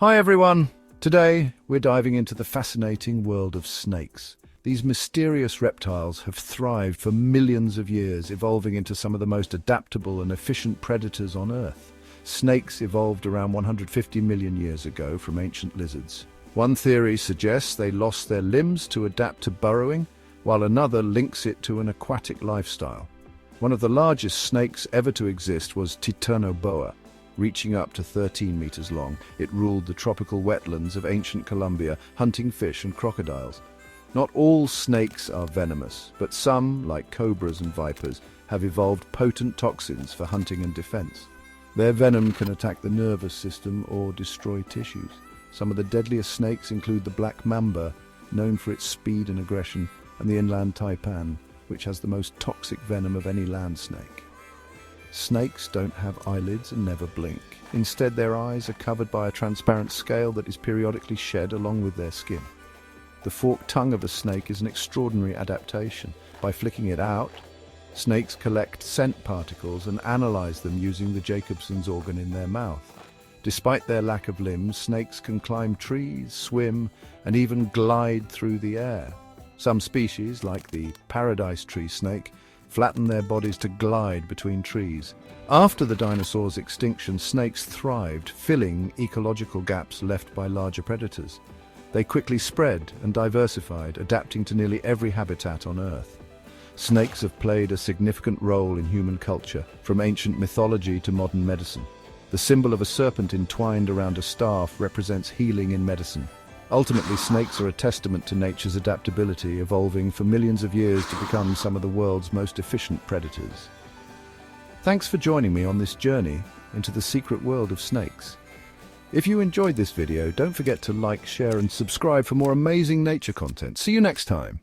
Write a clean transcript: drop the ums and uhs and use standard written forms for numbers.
Hi everyone! Today we're diving into the fascinating world of snakes. These mysterious reptiles have thrived for millions of years, evolving into some of the most adaptable and efficient predators on Earth. Snakes evolved around 150 million years ago from ancient lizards. One theory suggests they lost their limbs to adapt to burrowing, while another links it to an aquatic lifestyle. One of the largest snakes ever to exist was Titanoboa. Reaching up to 13 meters long, it ruled the tropical wetlands of ancient Colombia, hunting fish and crocodiles. Not all snakes are venomous, but some, like cobras and vipers, have evolved potent toxins for hunting and defense. Their venom can attack the nervous system or destroy tissues. Some of the deadliest snakes include the Black Mamba, known for its speed and aggression, and the Inland Taipan, which has the most toxic venom of any land snake. Snakes don't have eyelids and never blink. Instead, their eyes are covered by a transparent scale that is periodically shed along with their skin. The forked tongue of a snake is an extraordinary adaptation. By flicking it out, snakes collect scent particles and analyze them using the Jacobson's organ in their mouth. Despite their lack of limbs, snakes can climb trees, swim, and even glide through the air. Some species, like the paradise tree snake, flatten their bodies to glide between trees. After the dinosaurs' extinction, snakes thrived, filling ecological gaps left by larger predators. They quickly spread and diversified, adapting to nearly every habitat on Earth. Snakes have played a significant role in human culture, from ancient mythology to modern medicine. The symbol of a serpent entwined around a staff represents healing in medicine. Ultimately, snakes are a testament to nature's adaptability, evolving for millions of years to become some of the world's most efficient predators. Thanks for joining me on this journey into the secret world of snakes. If you enjoyed this video, don't forget to like, share, and subscribe for more amazing nature content. See you next time.